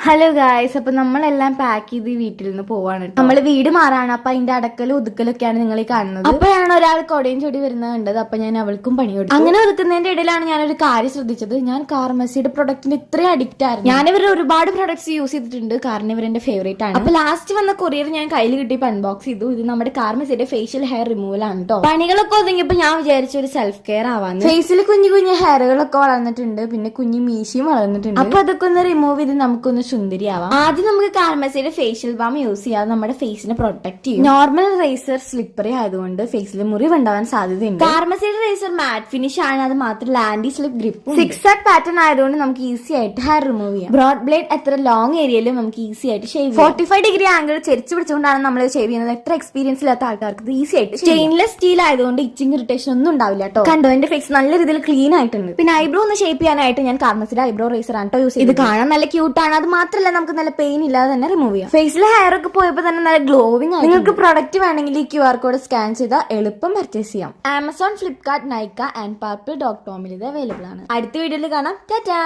Hello guys, അപ്പൊ നമ്മളെല്ലാം pack ചെയ്ത് വീട്ടിൽ നിന്ന് പോവാണ്. നമ്മൾ വീട് മാറാണ്. അപ്പൊ അതിന്റെ അടക്കലും ഒതുക്കലൊക്കെയാണ് നിങ്ങൾ ഈ കാണുന്നത്. അപ്പോഴാണ് ഒരാൾ കൊടയും ചൊടി വരുന്നത് കണ്ടത്. അപ്പൊ ഞാൻ അവൾക്കും പണി കൊടുത്തു. അങ്ങനെ ഒതുക്കുന്നതിന്റെ ഇടയിലാണ് ഞാനൊരു കാര്യം ശ്രദ്ധിച്ചത്. ഞാൻ കാർമസിയുടെ പ്രൊഡക്റ്റിന് ഇത്രയും അഡിക്റ്റ് ആയിരുന്നു. ഞാൻ ഇവർ ഒരുപാട് പ്രൊഡക്ട്സ് യൂസ് ചെയ്തിട്ടുണ്ട്, കാരണം ഇവർ എന്റെ ഫേവറേറ്റ് ആണ്. അപ്പൊ ലാസ്റ്റ് വന്ന കൊറിയർ ഞാൻ കയ്യിൽ കിട്ടിയപ്പോൾ അൺബോക്സ് ചെയ്തു. ഇത് നമ്മുടെ കാർമസിയുടെ ഫേഷ്യൽ ഹെയർ റിമൂവൽ ആണ് കേട്ടോ. പണികളൊക്കെ ഒതുങ്ങിയപ്പോ ഞാൻ വിചാരിച്ച ഒരു സെൽഫ് കെയർ ആവാന്ന്. ഫേസിൽ കുഞ്ഞു കുഞ്ഞു ഹെയറുകളൊക്കെ വളർന്നിട്ടുണ്ട്, പിന്നെ കുഞ്ഞു മീശയും വളർന്നിട്ടുണ്ട്. അപ്പൊ അതൊക്കെ ഒന്ന് റിമൂവ് ചെയ്ത് നമുക്കൊന്ന് സുന്ദരിയാവാം. ആദ്യം നമുക്ക് കാർമസിയുടെ ഫേഷ്യൽ ബാം യൂസ് ചെയ്യാതെ നമ്മുടെ ഫേസിനെ പ്രൊട്ടക്ട് ചെയ്യും. നോർമൽ റേസർ സ്ലിപ്പറി ആയതുകൊണ്ട് ഫേസിൽ മുറിവ് ഉണ്ടാവാൻ സാധ്യതയുണ്ട്. കാർമസിയുടെ റേസർ മാറ്റ് ഫിനിഷ് ആണ്, അത് മാത്രമല്ല ആന്റി സ്ലിപ്പ് ഗ്രിപ്പ്. സിക്സ് ആക്ക് പാറ്റേൺ ആയതുകൊണ്ട് നമുക്ക് ഈസി ആയിട്ട് ഹെയർ റിമൂവ് ചെയ്യാം. ബ്രോഡ് ബ്ലേഡ് എത്ര ലോങ് ഏരിയയിലും നമുക്ക് ഈസി ആയിട്ട് ഷേവ് ചെയ്യാം. 45 ഡിഗ്രി ആംഗിൾ ചെരിച്ചു പിടിച്ചുകൊണ്ടാണ് നമ്മൾ ഷേവ് ചെയ്യുന്നത്. എത്ര എക്സ്പീരിയൻസ് ഇല്ലാത്ത ആൾക്കാർക്ക് ഇത് ഈസി ആയിട്ട്. സ്റ്റെയിൻലെസ് സ്റ്റീൽ ആയതുകൊണ്ട് ഇച്ചിങ് ഇറിറ്റേഷൻ ഒന്നും ഉണ്ടാവില്ല കേട്ടോ. കണ്ടോ, എന്റെ ഫേസ് നല്ല രീതിയിൽ ക്ലീൻ ആയിട്ടുണ്ട്. പിന്നെ ഐബ്രോ ഒന്ന് ഷേപ്പ് ചെയ്യാനായിട്ട് ഞാൻ കാർമസിയുടെ ഐബ്രോ റേസർ ആണ് കേട്ടോ യൂസ് ചെയ്തത്. ഇത് കാണാൻ നല്ല ക്യൂട്ടാണ്, അത് മാത്രമല്ല നമുക്ക് നല്ല പെയിൻ ഇല്ലാതെ തന്നെ റിമൂവ് ചെയ്യാം. ഫേസിലെ ഹെയർ ഒക്കെ പോയപ്പോൾ തന്നെ നല്ല ഗ്ലോവിംഗ് ആയി. നിങ്ങൾക്ക് പ്രൊഡക്റ്റ് വേണമെങ്കിൽ ഈ QR കോഡ് സ്കാൻ ചെയ്താൽ എളുപ്പം പർച്ചേസ് ചെയ്യാം. ആമസോൺ, ഫ്ലിപ്കാർട്ട്, നൈക്ക ആൻഡ് പർപ്പിൾ.com ഇത് അവൈലബിൾ ആണ്. അടുത്ത വീഡിയോയിൽ കാണാം. ടാറ്റാ.